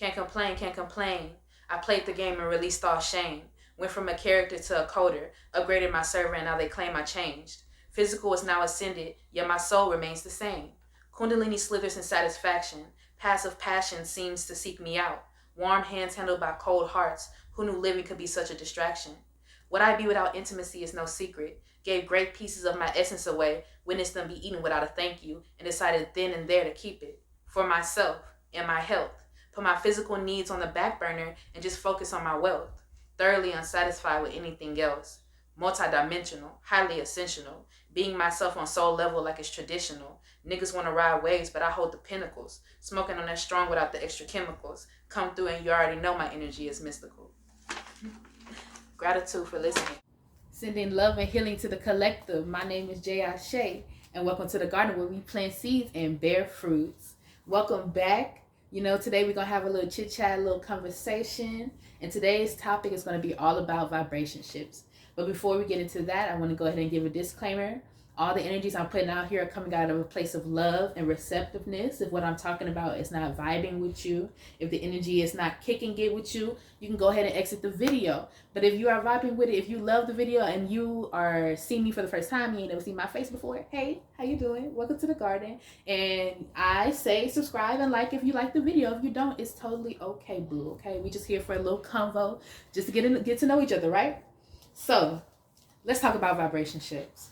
Can't complain, can't complain. I played the game and released all shame. Went from a character to a coder, upgraded my server and now they claim I changed. Physical is now ascended, yet my soul remains the same. Kundalini slithers in satisfaction. Passive passion seems to seek me out. Warm hands handled by cold hearts. Who knew living could be such a distraction? What I be without intimacy is no secret. Gave great pieces of my essence away, witnessed them be eaten without a thank you, and decided then and there to keep it. For myself and my health. Put my physical needs on the back burner and just focus on my wealth. Thoroughly unsatisfied with anything else. Multidimensional, highly ascensional. Being myself on soul level like it's traditional. Niggas want to ride waves, but I hold the pinnacles. Smoking on that strong without the extra chemicals. Come through and you already know my energy is mystical. Gratitude for listening. Sending love and healing to the collective. My name is JAE ASÈ, and welcome to the garden where we plant seeds and bear fruits. Welcome back. Today we're going to have a little chit-chat, a little conversation, and today's topic is going to be all about vibrationships. But before we get into that, I want to go ahead and give a disclaimer. All the energies I'm putting out here are coming out of a place of love and receptiveness. If what I'm talking about is not vibing with you, if the energy is not kicking it with you, you can go ahead and exit the video. But if you are vibing with it, if you love the video and you are seeing me for the first time, you ain't never seen my face before, hey, how you doing? Welcome to the garden. And I say subscribe and like if you like the video. If you don't, it's totally okay, boo, okay? We just here for a little convo, just to get to know each other, right? So let's talk about vibrationships.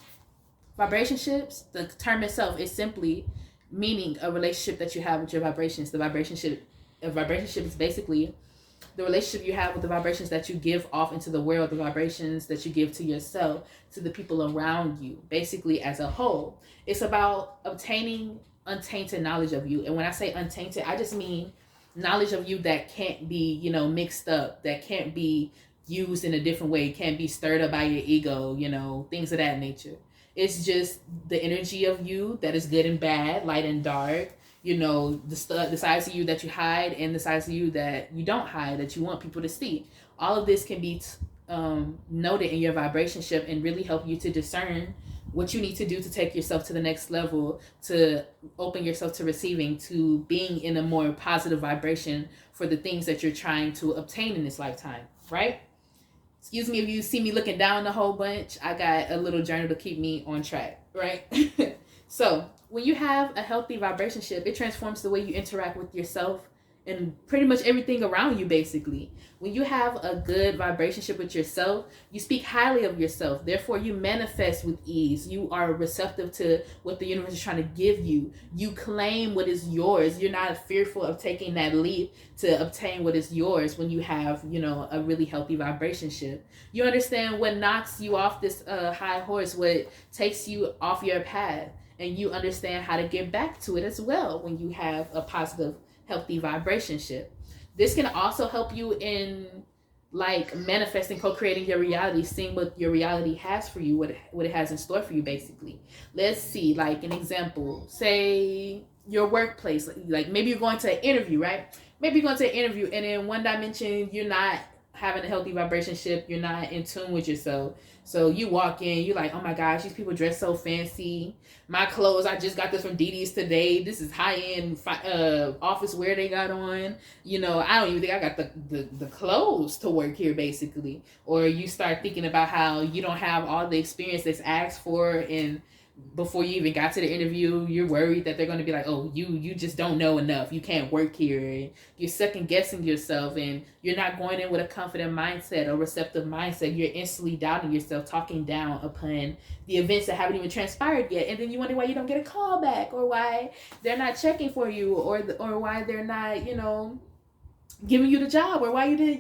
Vibrationships, the term itself is simply meaning a relationship that you have with your vibrations. A vibrationship is basically the relationship you have with the vibrations that you give off into the world, the vibrations that you give to yourself, to the people around you, basically as a whole. It's about obtaining untainted knowledge of you. And when I say untainted, I just mean knowledge of you that can't be, mixed up, that can't be used in a different way, can't be stirred up by your ego, things of that nature. It's just the energy of you that is good and bad, light and dark, the sides of you that you hide and the sides of you that you don't hide, that you want people to see. All of this can be noted in your vibrationship and really help you to discern what you need to do to take yourself to the next level, to open yourself to receiving, to being in a more positive vibration for the things that you're trying to obtain in this lifetime, right? Excuse me if you see me looking down a whole bunch. I got a little journal to keep me on track, right? So when you have a healthy vibrationship, it transforms the way you interact with yourself and pretty much everything around you, basically. When you have a good vibrationship with yourself, you speak highly of yourself. Therefore, you manifest with ease. You are receptive to what the universe is trying to give you. You claim what is yours. You're not fearful of taking that leap to obtain what is yours when you have, a really healthy vibrationship. You understand what knocks you off this high horse, what takes you off your path. And you understand how to get back to it as well when you have a positive, healthy vibrationship. This can also help you in manifesting, co-creating your reality, seeing what your reality has for you, what it has in store for you, basically. Let's see, an example. Say your workplace, maybe you're going to an interview, right? Maybe you're going to an interview and in one dimension, you're not having a healthy vibrationship, you're not in tune with yourself. So you walk in, you're like, oh my gosh, these people dress so fancy. My clothes, I just got this from DD's today. This is high-end office wear they got on. I don't even think I got the clothes to work here, basically. Or you start thinking about how you don't have all the experience that's asked for, and before you even got to the interview, you're worried that they're going to be like, oh, you just don't know enough. You can't work here. And you're second guessing yourself, and you're not going in with a confident mindset or receptive mindset. You're instantly doubting yourself, talking down upon the events that haven't even transpired yet. And then you wonder why you don't get a call back, or why they're not checking for you, or why they're not, giving you the job, or why they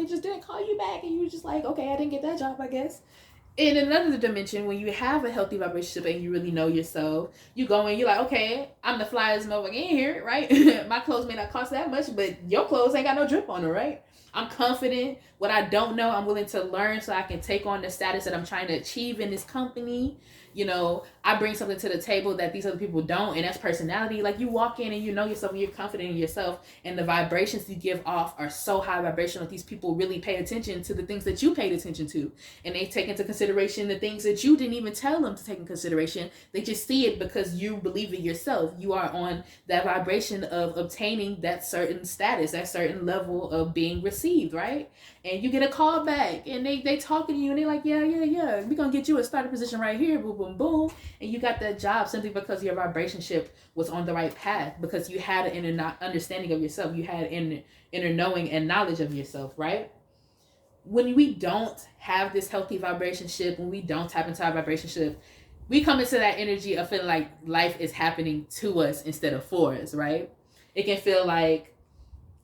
just didn't call you back. And you were just like, okay, I didn't get that job, I guess. In another dimension, when you have a healthy vibration and you really know yourself, you go in, you're like, okay, I'm the flyest motherfucker in here, right? My clothes may not cost that much, but your clothes ain't got no drip on them, right? I'm confident. What I don't know, I'm willing to learn so I can take on the status that I'm trying to achieve in this company. You know, I bring something to the table that these other people don't, and that's personality. Like, you walk in and you know yourself and you're confident in yourself, and the vibrations you give off are so high vibrational. These people really pay attention to the things that you paid attention to, and they take into consideration the things that you didn't even tell them to take in consideration. They just see it because you believe it yourself. You are on that vibration of obtaining that certain status, that certain level of being received, right? And you get a call back, and they talking to you, and they like, yeah, we're gonna get you a starter position right here, boom, boom, boom, and you got that job simply because your vibrationship was on the right path, because you had an inner understanding of yourself, you had inner knowing and knowledge of yourself, right? When we don't have this healthy vibrationship, when we don't tap into our vibrationship, we come into that energy of feeling like life is happening to us instead of for us, right? It can feel like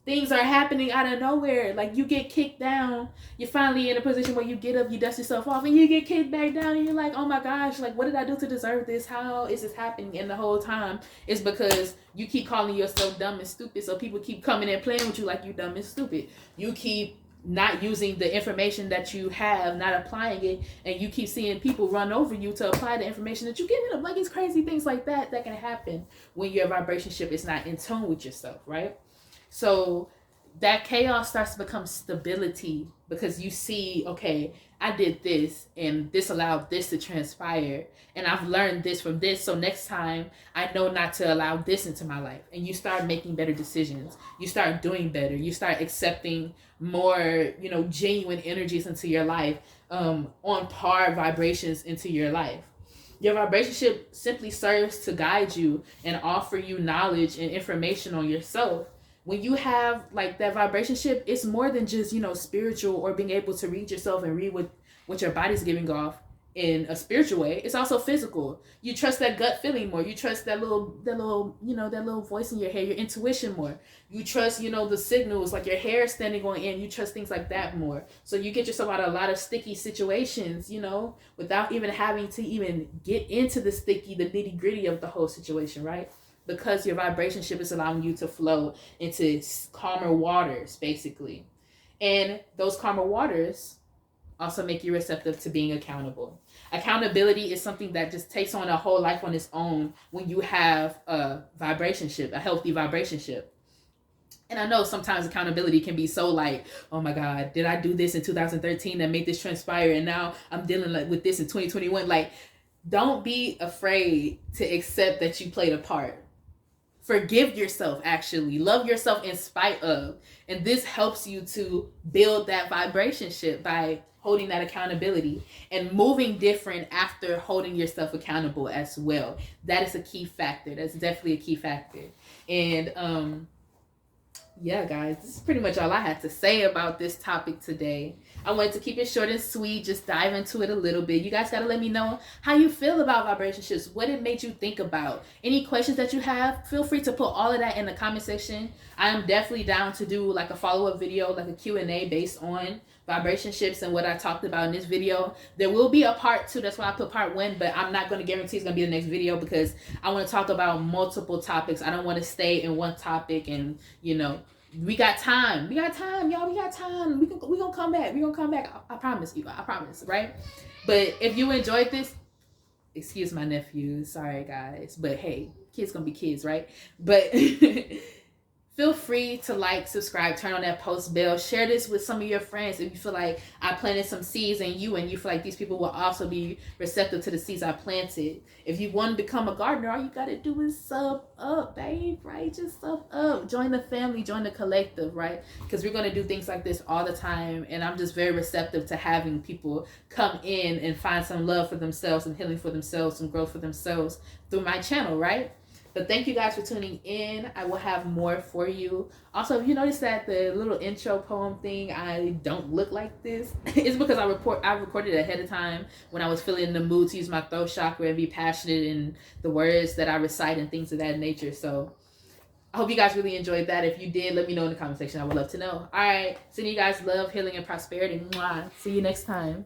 things are happening out of nowhere. Like, you get kicked down, you're finally in a position where you get up, you dust yourself off, and you get kicked back down, and you're like, oh my gosh, like, what did I do to deserve this? How is this happening? And the whole time it's because you keep calling yourself dumb and stupid, so people keep coming and playing with you like you dumb and stupid. You keep not using the information that you have, not applying it, and you keep seeing people run over you to apply the information that you give them. Like, it's crazy things like that can happen when your vibrationship is not in tune with yourself, right? So that chaos starts to become stability, because you see, okay, I did this and this allowed this to transpire, and I've learned this from this, so next time I know not to allow this into my life. And you start making better decisions, you start doing better, you start accepting more, genuine energies into your life, on par vibrations into your life. Your vibration simply serves to guide you and offer you knowledge and information on yourself. When you have like that vibration ship, it's more than just, spiritual, or being able to read yourself and read what your body's giving off in a spiritual way. It's also physical. You trust that gut feeling more. You trust that little that little voice in your head, your intuition more. You trust, the signals, like your hair standing on end. You trust things like that more. So you get yourself out of a lot of sticky situations, without even having to even get into the nitty gritty of the whole situation, right? Because your vibration ship is allowing you to flow into calmer waters, basically. And those calmer waters also make you receptive to being accountable. Accountability is something that just takes on a whole life on its own when you have a vibration ship, a healthy vibration ship. And I know sometimes accountability can be so like, oh my God, did I do this in 2013 that made this transpire, and now I'm dealing with this in 2021? Like, don't be afraid to accept that you played a part. Forgive yourself, actually. Love yourself in spite of. And this helps you to build that vibration ship by holding that accountability and moving different after holding yourself accountable as well. That is a key factor. That's definitely a key factor. And yeah, guys, this is pretty much all I had to say about this topic today. I wanted to keep it short and sweet, just dive into it a little bit. You guys got to let me know how you feel about vibration shifts, what it made you think about. Any questions that you have, feel free to put all of that in the comment section. I am definitely down to do like a follow-up video, like a Q&A based on vibration shifts and what I talked about in this video. There will be a part 2, that's why I put part 1, but I'm not going to guarantee it's going to be the next video, because I want to talk about multiple topics. I don't want to stay in one topic, and we got time, y'all. We got time. We gonna come back. I promise you. I promise, right? But if you enjoyed this, excuse my nephew. Sorry, guys. But hey, kids gonna be kids, right? But feel free to like, subscribe, turn on that post bell, share this with some of your friends if you feel like I planted some seeds in you, and you feel like these people will also be receptive to the seeds I planted. If you want to become a gardener, all you gotta do is sub up, babe, right? Just sub up. Join the family, join the collective, right? Because we're gonna do things like this all the time, and I'm just very receptive to having people come in and find some love for themselves and healing for themselves and growth for themselves through my channel, right? But thank you guys for tuning in. I will have more for you. Also, if you notice that the little intro poem thing, I don't look like this, it's because I recorded it ahead of time when I was feeling in the mood to use my throat chakra and be passionate in the words that I recite and things of that nature. So I hope you guys really enjoyed that. If you did, let me know in the comment section. I would love to know. All right. Sending you guys love, healing, and prosperity. Mwah. See you next time.